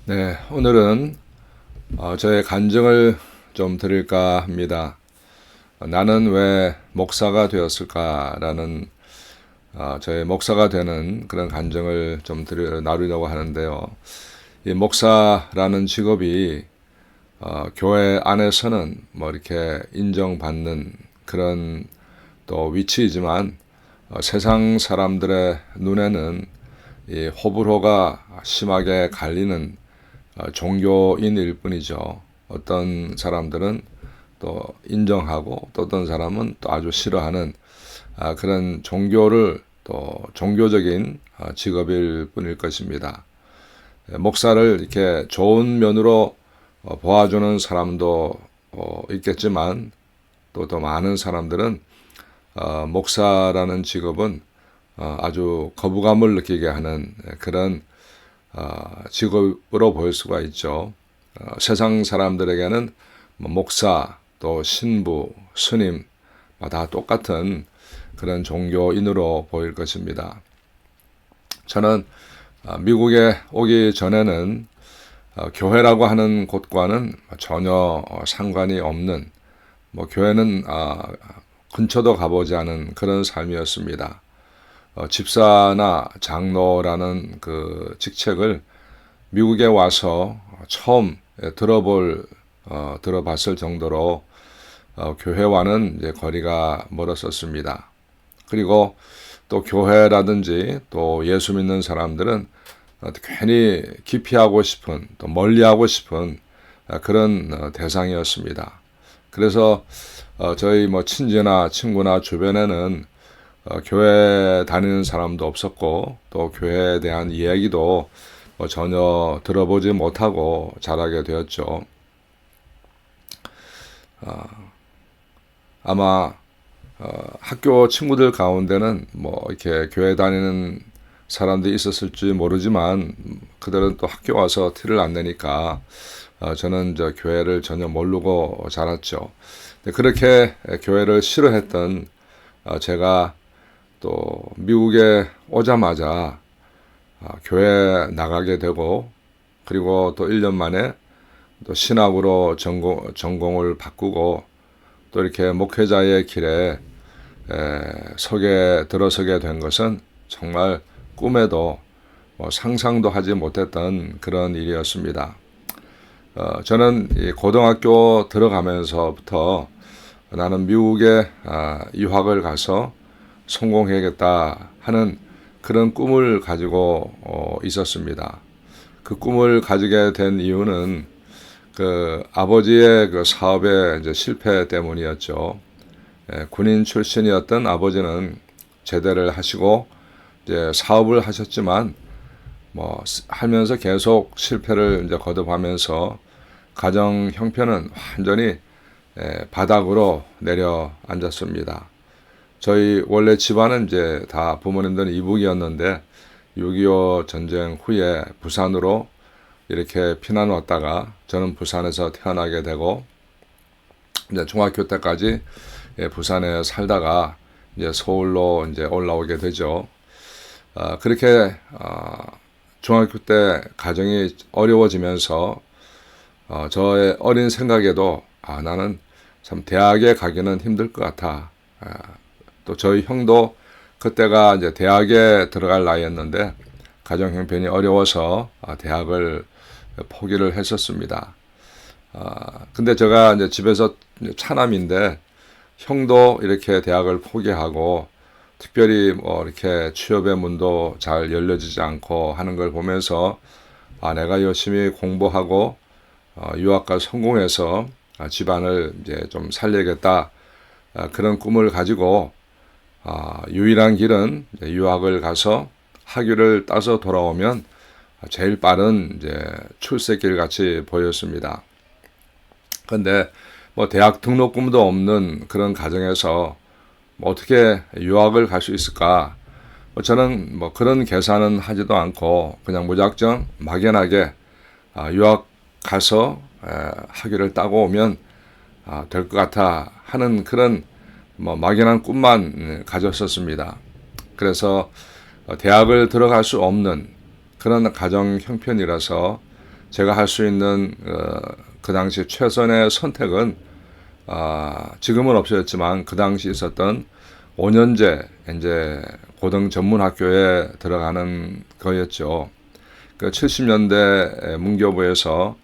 네, 오늘은 저의 간증을 좀 드릴까 합니다. 나는 왜 목사가 되었을까라는 저의 목사가 되는 그런 간증을 좀 나누려고 하는데요. 이 목사라는 직업이 교회 안에서는 뭐 이렇게 인정받는 그런 또 위치이지만 세상 사람들의 눈에는 이 호불호가 심하게 갈리는 종교인일 뿐이죠. 어떤 사람들은 또 인정하고 또 어떤 사람은 또 아주 싫어하는 그런 종교를 또 종교적인 직업일 뿐일 것입니다. 목사를 이렇게 좋은 면으로 보아주는 사람도 있겠지만 또 더 많은 사람들은 목사라는 직업은 아주 거부감을 느끼게 하는 그런 직업으로 보일 수가 있죠. 세상 사람들에게는 목사, 또 신부, 스님 다 똑같은 그런 종교인으로 보일 것입니다. 저는 미국에 오기 전에는 교회라고 하는 곳과는 전혀 상관이 없는 교회는 근처도 가보지 않은 그런 삶이었습니다. 집사나 장로라는 그 직책을 미국에 와서 처음 들어봤을 정도로 교회와는 이제 거리가 멀었었습니다. 그리고 또 교회라든지 또 예수 믿는 사람들은 괜히 기피하고 싶은 또 멀리하고 싶은 그런 대상이었습니다. 그래서 저희 친지나 친구나 주변에는 교회 다니는 사람도 없었고 또 교회에 대한 이야기도 전혀 들어보지 못하고 자라게 되었죠. 아마 학교 친구들 가운데는 이렇게 교회 다니는 사람들이 있었을지 모르지만 그들은 또 학교 와서 티를 안 내니까 저는 교회를 전혀 모르고 자랐죠. 그렇게 교회를 싫어했던 제가 또 미국에 오자마자 교회 나가게 되고 그리고 또 1년 만에 또 신학으로 전공을 바꾸고 또 이렇게 목회자의 길에 들어서게 된 것은 정말 꿈에도 상상도 하지 못했던 그런 일이었습니다. 저는 이 고등학교 들어가면서부터 나는 미국에 유학을 가서 성공해야겠다 하는 그런 꿈을 가지고 있었습니다. 그 꿈을 가지게 된 이유는 그 아버지의 그 사업의 이제 실패 때문이었죠. 군인 출신이었던 아버지는 제대를 하시고 이제 사업을 하셨지만 하면서 계속 실패를 이제 거듭하면서 가정 형편은 완전히 바닥으로 내려앉았습니다. 저희 원래 집안은 이제 다 부모님들은 이북이었는데 6.25 전쟁 후에 부산으로 이렇게 피난 왔다가 저는 부산에서 태어나게 되고 이제 중학교 때까지 부산에 살다가 이제 서울로 이제 올라오게 되죠. 그렇게 중학교 때 가정이 어려워지면서 저의 어린 생각에도 나는 참 대학에 가기는 힘들 것 같아. 또 저희 형도 그때가 이제 대학에 들어갈 나이였는데 가정 형편이 어려워서 대학을 포기를 했었습니다. 근데 제가 이제 집에서 차남인데 형도 이렇게 대학을 포기하고 특별히 이렇게 취업의 문도 잘 열려지지 않고 하는 걸 보면서 내가 열심히 공부하고 유학과 성공해서 집안을 이제 좀 살려야겠다 그런 꿈을 가지고 유일한 길은 유학을 가서 학위를 따서 돌아오면 제일 빠른 이제 출세길 같이 보였습니다. 그런데 대학 등록금도 없는 그런 가정에서 어떻게 유학을 갈 수 있을까? 저는 그런 계산은 하지도 않고 그냥 무작정 막연하게 유학 가서 학위를 따고 오면 될 것 같아 하는 그런 막연한 꿈만 가졌었습니다. 그래서 대학을 들어갈 수 없는 그런 가정 형편이라서 제가 할 수 있는 그 당시 최선의 선택은 지금은 없어졌지만 그 당시 있었던 5년제 이제 고등 전문 학교에 들어가는 거였죠. 그 70년대 문교부에서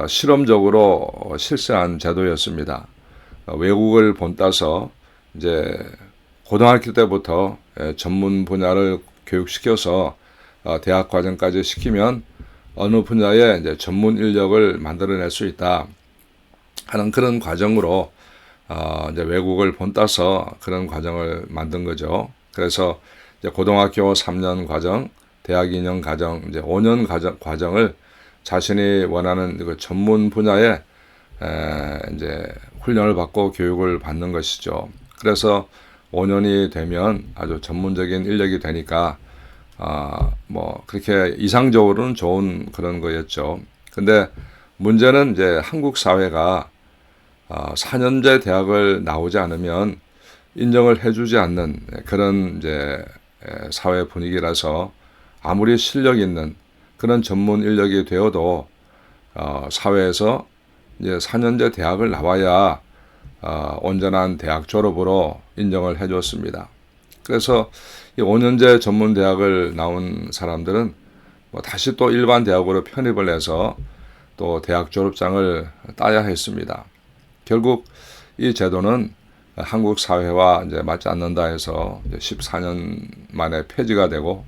실험적으로 실시한 제도였습니다. 외국을 본따서 이제 고등학교 때부터 전문 분야를 교육시켜서 대학 과정까지 시키면 어느 분야에 이제 전문 인력을 만들어낼 수 있다 하는 그런 과정으로 이제 외국을 본따서 그런 과정을 만든 거죠. 그래서 이제 고등학교 3년 과정, 대학 2년 과정, 이제 5년 과정을 자신이 원하는 그 전문 분야에 이제 훈련을 받고 교육을 받는 것이죠. 그래서 5년이 되면 아주 전문적인 인력이 되니까 뭐 그렇게 이상적으로는 좋은 그런 거였죠. 근데 문제는 이제 한국 사회가 4년제 대학을 나오지 않으면 인정을 해주지 않는 그런 이제 사회 분위기라서 아무리 실력 있는 그런 전문 인력이 되어도 사회에서 이제 4년제 대학을 나와야 온전한 대학 졸업으로 인정을 해줬습니다. 그래서 이 5년제 전문 대학을 나온 사람들은 뭐 다시 또 일반 대학으로 편입을 해서 또 대학 졸업장을 따야 했습니다. 결국 이 제도는 한국 사회와 이제 맞지 않는다 해서 14년 만에 폐지가 되고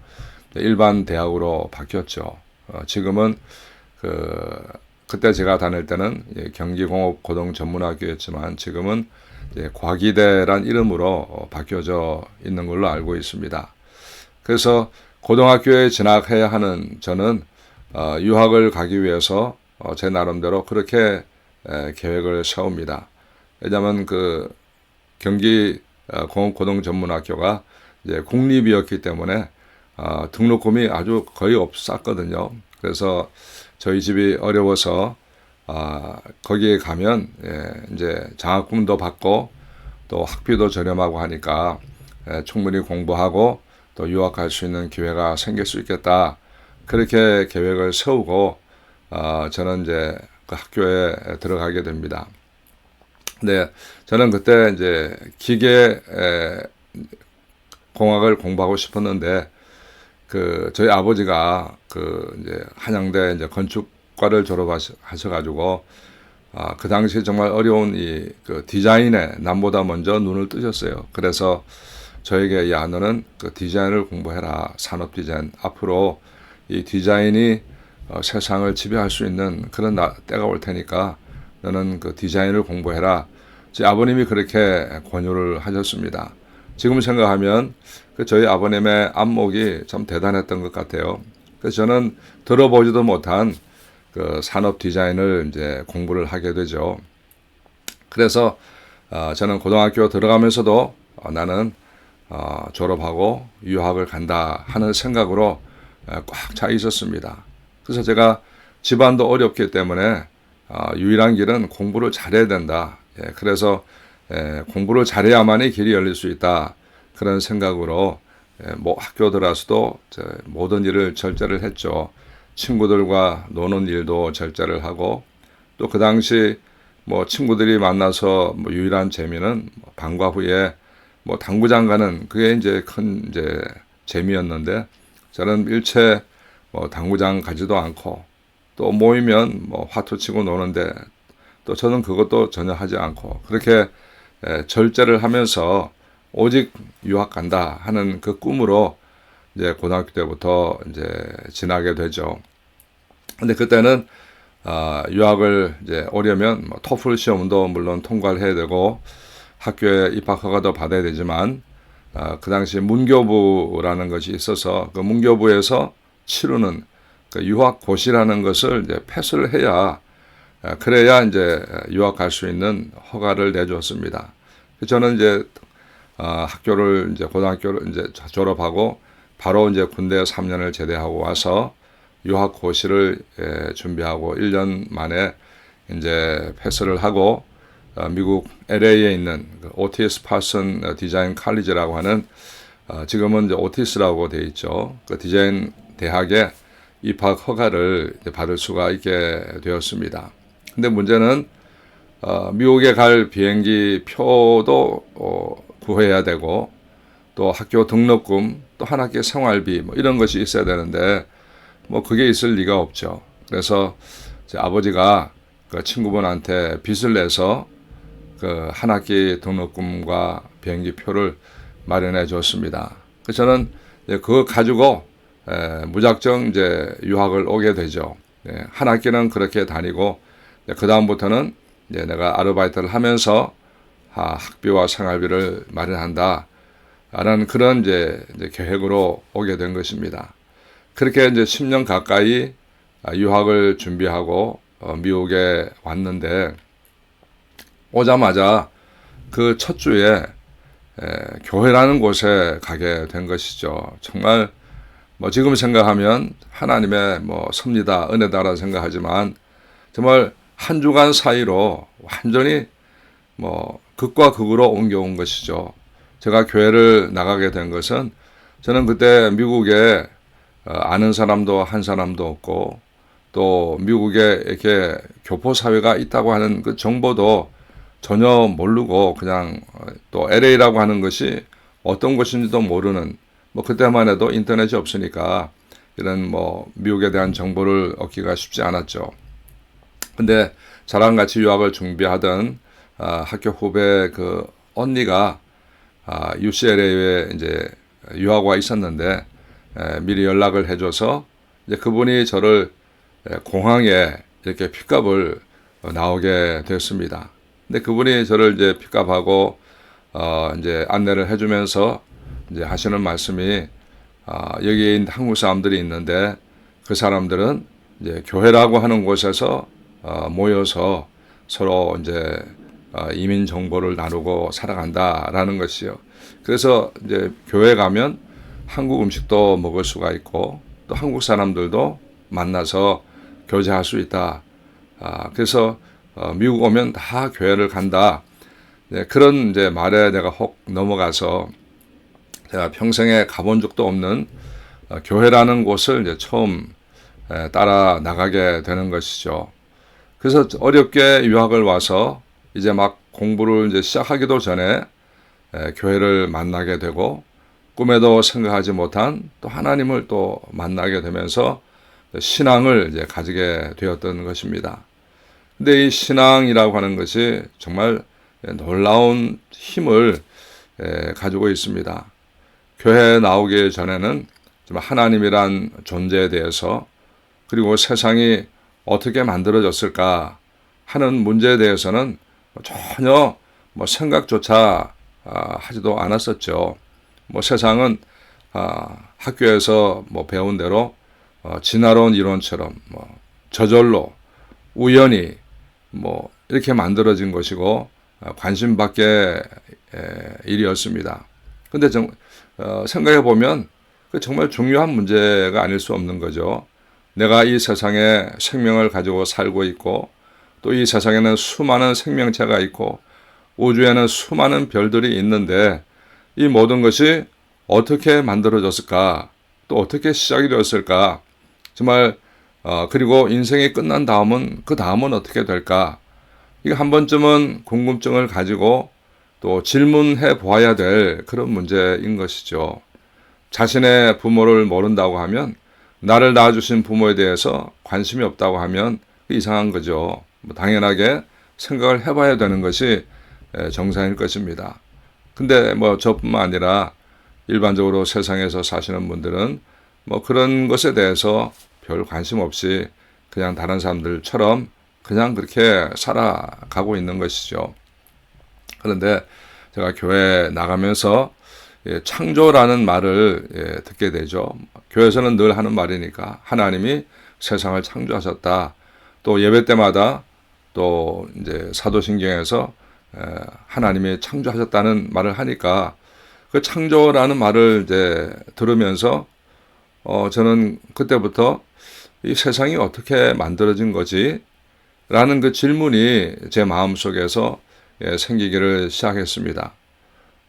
일반 대학으로 바뀌었죠. 지금은 그때 제가 다닐 때는 경기공업고등전문학교였지만 지금은 과기대란 이름으로 바뀌어져 있는 걸로 알고 있습니다. 그래서 고등학교에 진학해야 하는 저는 유학을 가기 위해서 제 나름대로 그렇게 계획을 세웁니다. 왜냐하면 그 경기 공업고등전문학교가 이제 국립이었기 때문에 등록금이 아주 거의 없었거든요. 그래서 저희 집이 어려워서 거기에 가면 이제 장학금도 받고 또 학비도 저렴하고 하니까 충분히 공부하고 또 유학할 수 있는 기회가 생길 수 있겠다. 그렇게 계획을 세우고 저는 이제 그 학교에 들어가게 됩니다. 근데 저는 그때 이제 기계 공학을 공부하고 싶었는데 저희 아버지가 이제 한양대 이제 건축과를 졸업하셔가지고 그 당시 정말 어려운 그 디자인에 남보다 먼저 눈을 뜨셨어요. 그래서 저에게 야 너는 그 디자인을 공부해라. 산업 디자인. 앞으로 이 디자인이 세상을 지배할 수 있는 그런 때가 올 테니까 너는 그 디자인을 공부해라. 제 아버님이 그렇게 권유를 하셨습니다. 지금 생각하면 저희 아버님의 안목이 참 대단했던 것 같아요. 그래서 저는 들어보지도 못한 그 산업 디자인을 이제 공부를 하게 되죠. 그래서 저는 고등학교 들어가면서도 나는 졸업하고 유학을 간다 하는 생각으로 꽉 차 있었습니다. 그래서 제가 집안도 어렵기 때문에 유일한 길은 공부를 잘해야 된다. 그래서 공부를 잘해야만이 길이 열릴 수 있다. 그런 생각으로 뭐 학교 들어와서도 모든 일을 절제를 했죠. 친구들과 노는 일도 절제를 하고 또 그 당시 뭐 친구들이 만나서 뭐 유일한 재미는 방과 후에 뭐 당구장 가는 그게 이제 큰 이제 재미였는데 저는 일체 뭐 당구장 가지도 않고 또 모이면 뭐 화투 치고 노는데 또 저는 그것도 전혀 하지 않고 그렇게 절제를 하면서 오직 유학 간다 하는 그 꿈으로 이제 고등학교 때부터 이제 지나게 되죠. 근데 그때는 유학을 이제 오려면 뭐 토플 시험도 물론 통과를 해야 되고 학교에 입학 허가도 받아야 되지만 그 당시 문교부라는 것이 있어서 그 문교부에서 치르는 그 유학고시라는 것을 이제 패스를 해야 그래야 이제 유학 갈 수 있는 허가를 내줬습니다. 저는 이제 학교를 이제 고등학교를 이제 졸업하고 바로 이제 군대 3년을 제대하고 와서 유학고시를 준비하고 1년 만에 이제 패스를 하고 미국 LA에 있는 오티스 파슨 디자인 칼리지라고 하는 지금은 이제 오티스라고 되어 있죠. 그 디자인 대학에 입학 허가를 받을 수가 있게 되었습니다. 근데 문제는 미국에 갈 비행기 표도 구해야 되고 또 학교 등록금 또 한 학기 생활비 뭐 이런 것이 있어야 되는데 뭐 그게 있을 리가 없죠. 그래서 제 아버지가 그 친구분한테 빚을 내서 그 한 학기 등록금과 비행기 표를 마련해 줬습니다. 그래서 저는 그거 가지고 무작정 이제 유학을 오게 되죠. 한 학기는 그렇게 다니고 그 다음부터는 이제 내가 아르바이트를 하면서 학비와 생활비를 마련한다. 라는 그런 이제 계획으로 오게 된 것입니다. 그렇게 이제 10년 가까이 유학을 준비하고 미국에 왔는데 오자마자 그 첫 주에 교회라는 곳에 가게 된 것이죠. 정말 뭐 지금 생각하면 하나님의 뭐 섭리다, 은혜다라 생각하지만 정말 한 주간 사이로 완전히 뭐 극과 극으로 옮겨온 것이죠. 제가 교회를 나가게 된 것은 저는 그때 미국에 아는 사람도 한 사람도 없고 또 미국에 이렇게 교포 사회가 있다고 하는 그 정보도 전혀 모르고 그냥 또 LA라고 하는 것이 어떤 곳인지도 모르는 뭐 그때만 해도 인터넷이 없으니까 이런 뭐 미국에 대한 정보를 얻기가 쉽지 않았죠. 근데 저랑 같이 유학을 준비하던 학교 후배 그 언니가 UCLA에 이제 유학 와 있었는데 미리 연락을 해줘서 이제 그분이 저를 공항에 이렇게 픽업을 나오게 됐습니다. 근데 그분이 저를 이제 픽업하고 이제 안내를 해주면서 이제 하시는 말씀이 여기에 있는 한국 사람들이 있는데 그 사람들은 이제 교회라고 하는 곳에서 모여서 서로 이제 이민 정보를 나누고 살아간다라는 것이요. 그래서 이제 교회 가면 한국 음식도 먹을 수가 있고 또 한국 사람들도 만나서 교제할 수 있다. 그래서 미국 오면 다 교회를 간다. 그런 이제 말에 내가 혹 넘어가서 제가 평생에 가본 적도 없는 교회라는 곳을 이제 처음 따라 나가게 되는 것이죠. 그래서 어렵게 유학을 와서 이제 막 공부를 이제 시작하기도 전에 교회를 만나게 되고 꿈에도 생각하지 못한 또 하나님을 또 만나게 되면서 신앙을 이제 가지게 되었던 것입니다. 근데 이 신앙이라고 하는 것이 정말 놀라운 힘을 가지고 있습니다. 교회에 나오기 전에는 하나님이란 존재에 대해서 그리고 세상이 어떻게 만들어졌을까 하는 문제에 대해서는 전혀 뭐 생각조차 하지도 않았었죠. 뭐 세상은 학교에서 뭐 배운 대로 진화론 이론처럼 뭐 저절로 우연히 뭐 이렇게 만들어진 것이고 관심 밖의 일이었습니다. 근데 생각해 보면 그 정말 중요한 문제가 아닐 수 없는 거죠. 내가 이 세상에 생명을 가지고 살고 있고 또 이 세상에는 수많은 생명체가 있고 우주에는 수많은 별들이 있는데 이 모든 것이 어떻게 만들어졌을까? 또 어떻게 시작이 되었을까? 정말 그리고 인생이 끝난 다음은 그 다음은 어떻게 될까? 이거 한 번쯤은 궁금증을 가지고 또 질문해 보아야 될 그런 문제인 것이죠. 자신의 부모를 모른다고 하면 나를 낳아주신 부모에 대해서 관심이 없다고 하면 이상한 거죠. 뭐 당연하게 생각을 해봐야 되는 것이 정상일 것입니다. 근데 뭐 저뿐만 아니라 일반적으로 세상에서 사시는 분들은 뭐 그런 것에 대해서 별 관심 없이 그냥 다른 사람들처럼 그냥 그렇게 살아가고 있는 것이죠. 그런데 제가 교회 나가면서 창조라는 말을 듣게 되죠. 교회에서는 늘 하는 말이니까 하나님이 세상을 창조하셨다. 또 예배 때마다 또 이제 사도신경에서 하나님이 창조하셨다는 말을 하니까 그 창조라는 말을 이제 들으면서 저는 그때부터 이 세상이 어떻게 만들어진 거지? 라는 그 질문이 제 마음속에서 생기기를 시작했습니다.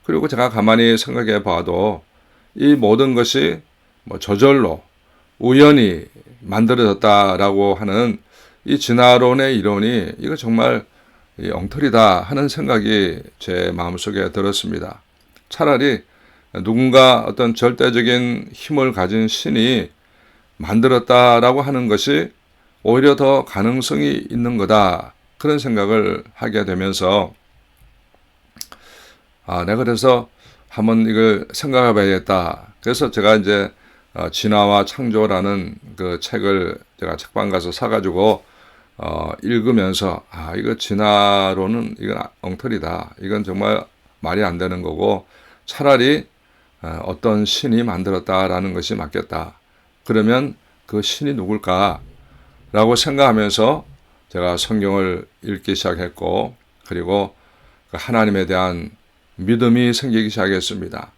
그리고 제가 가만히 생각해 봐도 이 모든 것이 뭐 저절로 우연히 만들어졌다라고 하는 이 진화론의 이론이 이거 정말 엉터리다 하는 생각이 제 마음속에 들었습니다. 차라리 누군가 어떤 절대적인 힘을 가진 신이 만들었다라고 하는 것이 오히려 더 가능성이 있는 거다, 그런 생각을 하게 되면서 내가 그래서 한번 이걸 생각해 봐야겠다. 그래서 제가 이제 진화와 창조라는 그 책을 제가 책방 가서 사가지고 읽으면서 이거 진화론은 이건 엉터리다. 이건 정말 말이 안 되는 거고 차라리 어떤 신이 만들었다라는 것이 맞겠다. 그러면 그 신이 누굴까? 라고 생각하면서 제가 성경을 읽기 시작했고, 그리고 그 하나님에 대한 믿음이 생기기 시작했습니다.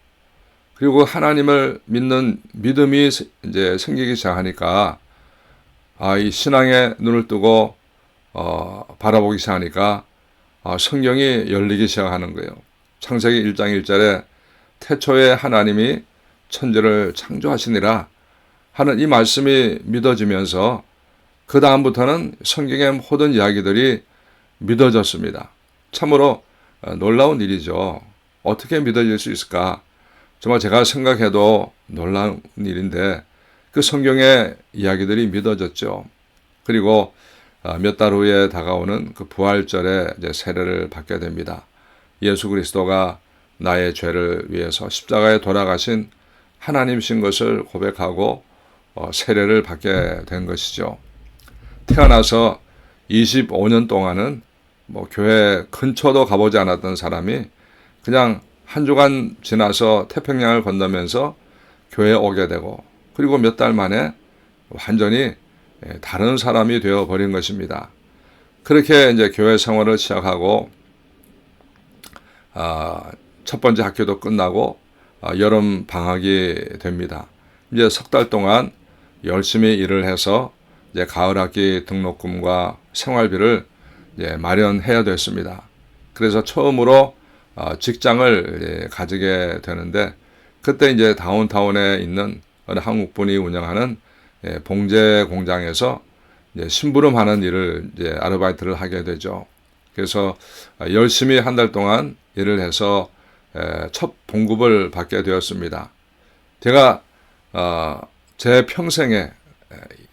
그리고 하나님을 믿는 믿음이 이제 생기기 시작하니까 이 신앙의 눈을 뜨고 바라보기 시작하니까 성경이 열리기 시작하는 거예요. 창세기 1장 1절에 태초에 하나님이 천지를 창조하시니라 하는 이 말씀이 믿어지면서 그 다음부터는 성경의 모든 이야기들이 믿어졌습니다. 참으로 놀라운 일이죠. 어떻게 믿어질 수 있을까? 정말 제가 생각해도 놀라운 일인데 그 성경의 이야기들이 믿어졌죠. 그리고 몇 달 후에 다가오는 그 부활절에 이제 세례를 받게 됩니다. 예수 그리스도가 나의 죄를 위해서 십자가에 돌아가신 하나님이신 것을 고백하고 세례를 받게 된 것이죠. 태어나서 25년 동안은 교회 근처도 가보지 않았던 사람이 그냥 한 주간 지나서 태평양을 건너면서 교회에 오게 되고, 그리고 몇 달 만에 완전히 다른 사람이 되어 버린 것입니다. 그렇게 이제 교회 생활을 시작하고 첫 번째 학교도 끝나고 여름 방학이 됩니다. 이제 석 달 동안 열심히 일을 해서 이제 가을 학기 등록금과 생활비를 이제 마련해야 됐습니다. 그래서 처음으로 직장을 가지게 되는데, 그때 이제 다운타운에 있는 어느 한국분이 운영하는 봉제 공장에서 이제 심부름하는 일을 이제 아르바이트를 하게 되죠. 그래서 열심히 한 달 동안 일을 해서 첫 봉급을 받게 되었습니다. 제가 제 평생에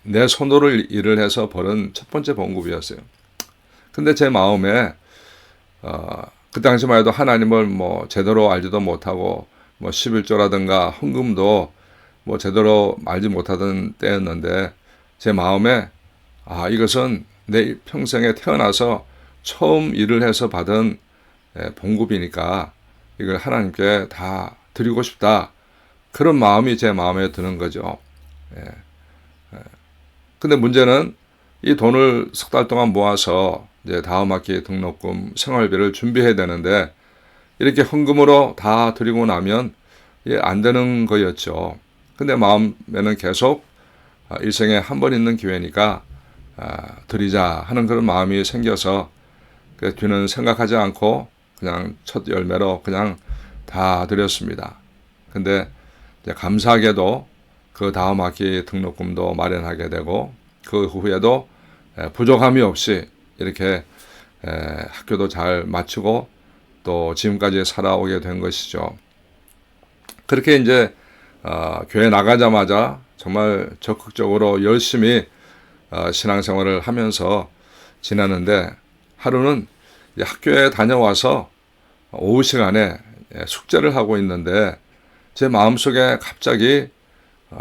내 손으로 일을 해서 벌은 첫 번째 봉급이었어요. 근데 제 마음에 그 당시만 해도 하나님을 제대로 알지도 못하고 11조라든가 헌금도 제대로 알지 못하던 때였는데, 제 마음에 이것은 내 평생에 태어나서 처음 일을 해서 받은 봉급이니까 이걸 하나님께 다 드리고 싶다, 그런 마음이 제 마음에 드는 거죠. 근데 문제는 이 돈을 석 달 동안 모아서 이제 다음 학기 등록금, 생활비를 준비해야 되는데 이렇게 헌금으로 다 드리고 나면 안 되는 거였죠. 근데 마음에는 계속 일생에 한 번 있는 기회니까 드리자 하는 그런 마음이 생겨서 그 뒤는 생각하지 않고 그냥 첫 열매로 그냥 다 드렸습니다. 근데 이제 감사하게도 그 다음 학기 등록금도 마련하게 되고, 그 후에도 부족함이 없이 이렇게 학교도 잘 마치고 또 지금까지 살아오게 된 것이죠. 그렇게 이제 교회 나가자마자 정말 적극적으로 열심히 신앙생활을 하면서 지나는데, 하루는 학교에 다녀와서 오후 시간에 숙제를 하고 있는데 제 마음속에 갑자기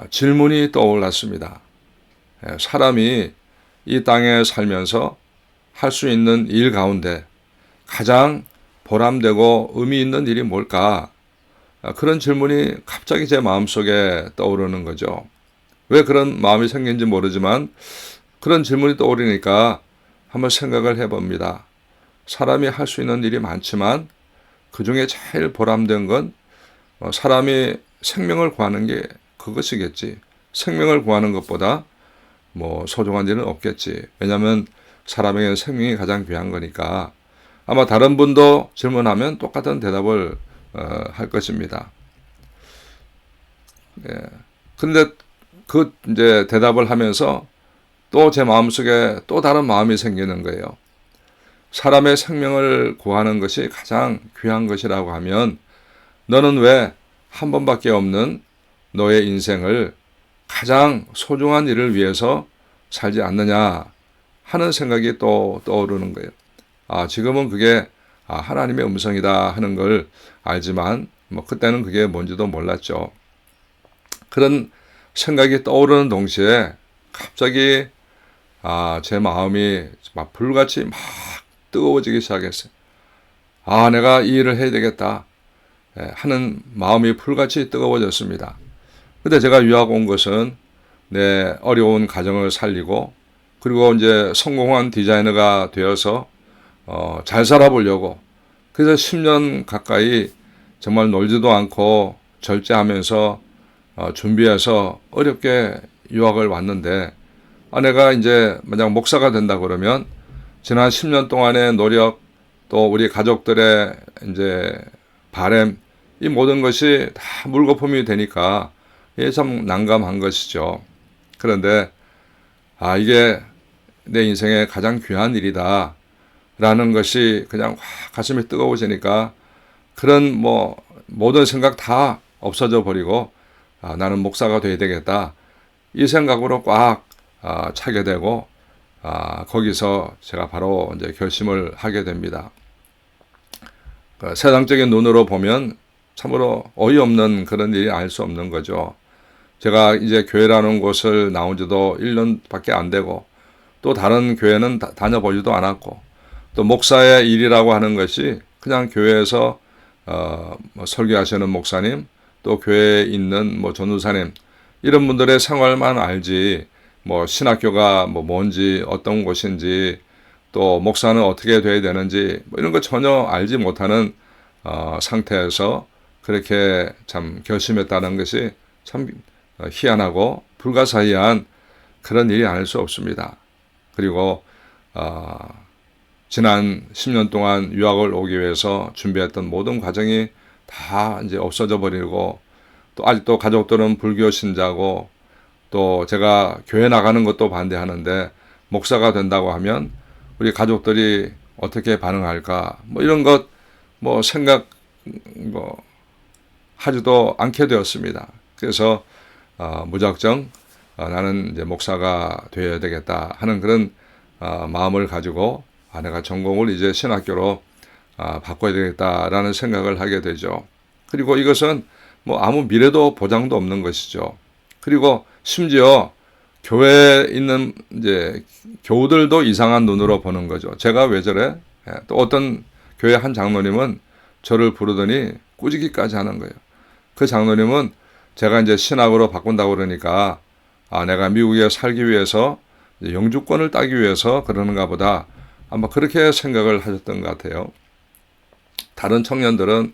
질문이 떠올랐습니다. 사람이 이 땅에 살면서 할 수 있는 일 가운데 가장 보람되고 의미 있는 일이 뭘까? 그런 질문이 갑자기 제 마음속에 떠오르는 거죠. 왜 그런 마음이 생긴지 모르지만 그런 질문이 떠오르니까 한번 생각을 해봅니다. 사람이 할 수 있는 일이 많지만 그 중에 제일 보람된 건 사람이 생명을 구하는 게 그것이겠지. 생명을 구하는 것보다 소중한 일은 없겠지. 왜냐하면 사람에게는 생명이 가장 귀한 거니까. 아마 다른 분도 질문하면 똑같은 대답을 할 것입니다. 그런데 그 이제 대답을 하면서 또 제 마음속에 또 다른 마음이 생기는 거예요. 사람의 생명을 구하는 것이 가장 귀한 것이라고 하면 너는 왜 한 번밖에 없는 너의 인생을 가장 소중한 일을 위해서 살지 않느냐 하는 생각이 또 떠오르는 거예요. 지금은 그게 하나님의 음성이다 하는 걸 알지만 뭐 그때는 그게 뭔지도 몰랐죠. 그런 생각이 떠오르는 동시에 갑자기 제 마음이 막 불같이 막 뜨거워지기 시작했어요. 내가 이 일을 해야 되겠다 하는 마음이 불같이 뜨거워졌습니다. 근데 제가 유학 온 것은 내 어려운 가정을 살리고 그리고 이제 성공한 디자이너가 되어서 잘 살아보려고 그래서 10년 가까이 정말 놀지도 않고 절제하면서 준비해서 어렵게 유학을 왔는데 내가 이제 만약 목사가 된다 그러면 지난 10년 동안의 노력 또 우리 가족들의 이제 바램 이 모든 것이 다 물거품이 되니까 이게 참 난감한 것이죠. 그런데 이게 내 인생의 가장 귀한 일이다 라는 것이 그냥 가슴이 뜨거워지니까 그런 모든 생각 다 없어져 버리고 나는 목사가 돼야 되겠다 이 생각으로 꽉 차게 되고 거기서 제가 바로 이제 결심을 하게 됩니다. 세상적인 눈으로 보면 참으로 어이없는 그런 일이 알 수 없는 거죠. 제가 이제 교회라는 곳을 나온 지도 1년밖에 안 되고 또 다른 교회는 다녀보지도 않았고 또 목사의 일이라고 하는 것이 그냥 교회에서 설교하시는 목사님 또 교회에 있는 전도사님 이런 분들의 생활만 알지 신학교가 뭔지 어떤 곳인지 또 목사는 어떻게 돼야 되는지 이런 거 전혀 알지 못하는 상태에서 그렇게 참 결심했다는 것이 참 희한하고 불가사의한 그런 일이 아닐 수 없습니다. 그리고 지난 10년 동안 유학을 오기 위해서 준비했던 모든 과정이 다 이제 없어져 버리고 또 아직도 가족들은 불교 신자고 또 제가 교회 나가는 것도 반대하는데 목사가 된다고 하면 우리 가족들이 어떻게 반응할까 이런 것 생각 하지도 않게 되었습니다. 그래서 무작정 나는 이제 목사가 되어야 되겠다 하는 그런 마음을 가지고 내가 전공을 이제 신학교로 바꿔야 되겠다라는 생각을 하게 되죠. 그리고 이것은 아무 미래도 보장도 없는 것이죠. 그리고 심지어 교회에 있는 이제 교우들도 이상한 눈으로 보는 거죠. 제가 왜 저래? 또 어떤 교회 한 장로님은 저를 부르더니 꾸짖기까지 하는 거예요. 그 장로님은 제가 이제 신학으로 바꾼다고 그러니까 내가 미국에 살기 위해서 영주권을 따기 위해서 그러는가 보다 아마 그렇게 생각을 하셨던 것 같아요. 다른 청년들은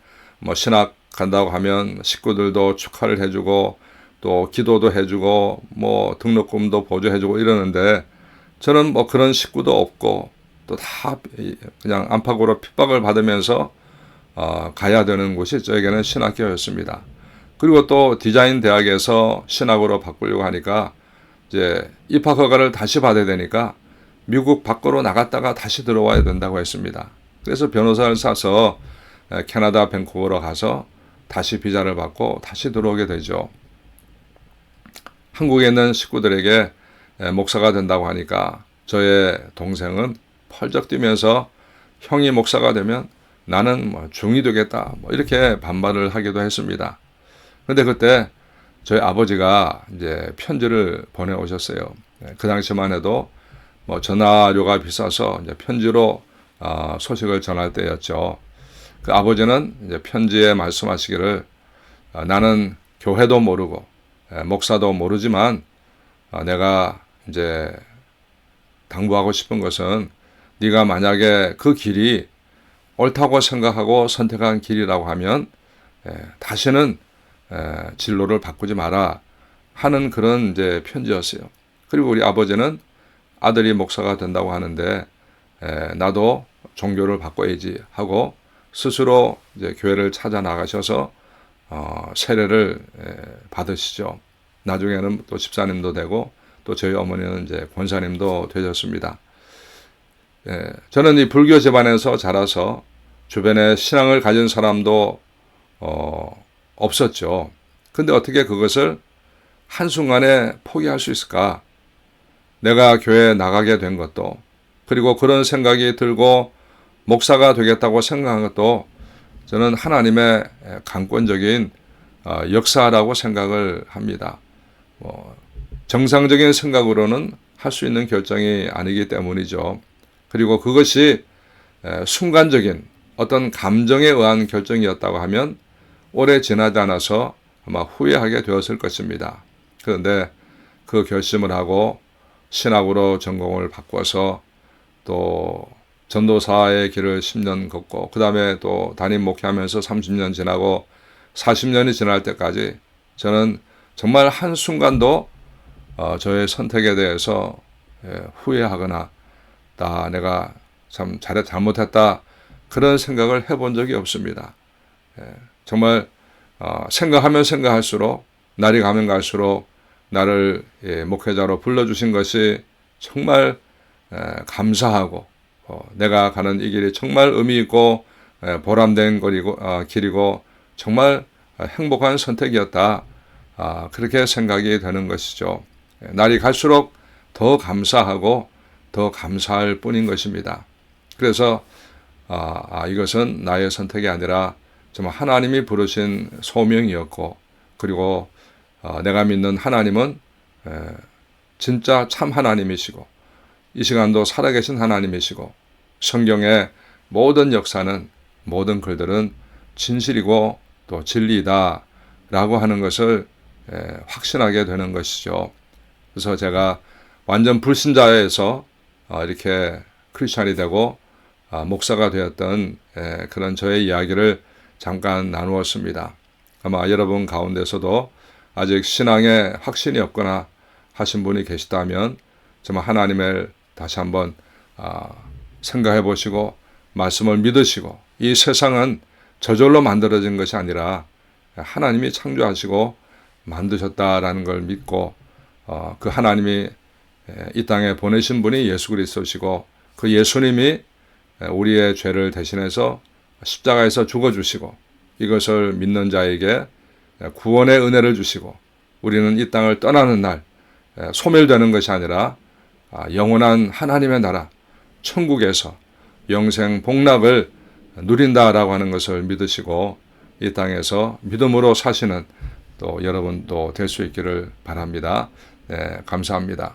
신학 간다고 하면 식구들도 축하를 해주고 또 기도도 해주고 등록금도 보조해주고 이러는데 저는 그런 식구도 없고 또 다 그냥 안팎으로 핍박을 받으면서 가야 되는 곳이 저에게는 신학교였습니다. 그리고 또 디자인 대학에서 신학으로 바꾸려고 하니까 이제 입학 허가를 다시 받아야 되니까 미국 밖으로 나갔다가 다시 들어와야 된다고 했습니다. 그래서 변호사를 사서 캐나다 밴쿠버로 가서 다시 비자를 받고 다시 들어오게 되죠. 한국에 있는 식구들에게 목사가 된다고 하니까 저의 동생은 펄쩍 뛰면서 형이 목사가 되면 나는 중이 되겠다 이렇게 반발을 하기도 했습니다. 그런데 그때 저희 아버지가 이제 편지를 보내오셨어요. 그 당시만 해도 전화료가 비싸서 이제 편지로 소식을 전할 때였죠. 그 아버지는 이제 편지에 말씀하시기를 나는 교회도 모르고 목사도 모르지만 내가 이제 당부하고 싶은 것은 네가 만약에 그 길이 옳다고 생각하고 선택한 길이라고 하면 다시는 진로를 바꾸지 마라 하는 그런 이제 편지였어요. 그리고 우리 아버지는 아들이 목사가 된다고 하는데 나도 종교를 바꿔야지 하고 스스로 이제 교회를 찾아 나가셔서 세례를 받으시죠. 나중에는 또 집사님도 되고 또 저희 어머니는 이제 권사님도 되셨습니다. 저는 이 불교 집안에서 자라서 주변에 신앙을 가진 사람도 없었죠. 근데 어떻게 그것을 한순간에 포기할 수 있을까? 내가 교회에 나가게 된 것도, 그리고 그런 생각이 들고 목사가 되겠다고 생각한 것도 저는 하나님의 강권적인 역사라고 생각을 합니다. 정상적인 생각으로는 할 수 있는 결정이 아니기 때문이죠. 그리고 그것이 순간적인 어떤 감정에 의한 결정이었다고 하면 오래 지나지 않아서 아마 후회하게 되었을 것입니다. 그런데 그 결심을 하고 신학으로 전공을 바꿔서 또 전도사의 길을 10년 걷고 그 다음에 또 담임 목회하면서 30년 지나고 40년이 지날 때까지 저는 정말 한순간도 저의 선택에 대해서 후회하거나 내가 참 잘못했다 그런 생각을 해본 적이 없습니다. 정말 생각하면 생각할수록 날이 가면 갈수록 나를 목회자로 불러주신 것이 정말 감사하고 내가 가는 이 길이 정말 의미 있고 보람된 길이고 정말 행복한 선택이었다. 그렇게 생각이 되는 것이죠. 날이 갈수록 더 감사하고 더 감사할 뿐인 것입니다. 그래서 이것은 나의 선택이 아니라 정말 하나님이 부르신 소명이었고, 그리고 내가 믿는 하나님은 진짜 참 하나님이시고 이 시간도 살아계신 하나님이시고 성경의 모든 역사는, 모든 글들은 진실이고 또 진리이다 라고 하는 것을 확신하게 되는 것이죠. 그래서 제가 완전 불신자에서 이렇게 크리스찬이 되고 목사가 되었던 그런 저의 이야기를 잠깐 나누었습니다. 아마 여러분 가운데서도 아직 신앙에 확신이 없거나 하신 분이 계시다면 정말 하나님을 다시 한번 생각해 보시고 말씀을 믿으시고, 이 세상은 저절로 만들어진 것이 아니라 하나님이 창조하시고 만드셨다라는 걸 믿고 그 하나님이 이 땅에 보내신 분이 예수 그리스도시고 그 예수님이 우리의 죄를 대신해서 십자가에서 죽어주시고 이것을 믿는 자에게 구원의 은혜를 주시고 우리는 이 땅을 떠나는 날 소멸되는 것이 아니라 영원한 하나님의 나라 천국에서 영생 복락을 누린다라고 하는 것을 믿으시고 이 땅에서 믿음으로 사시는 또 여러분도 될 수 있기를 바랍니다. 감사합니다.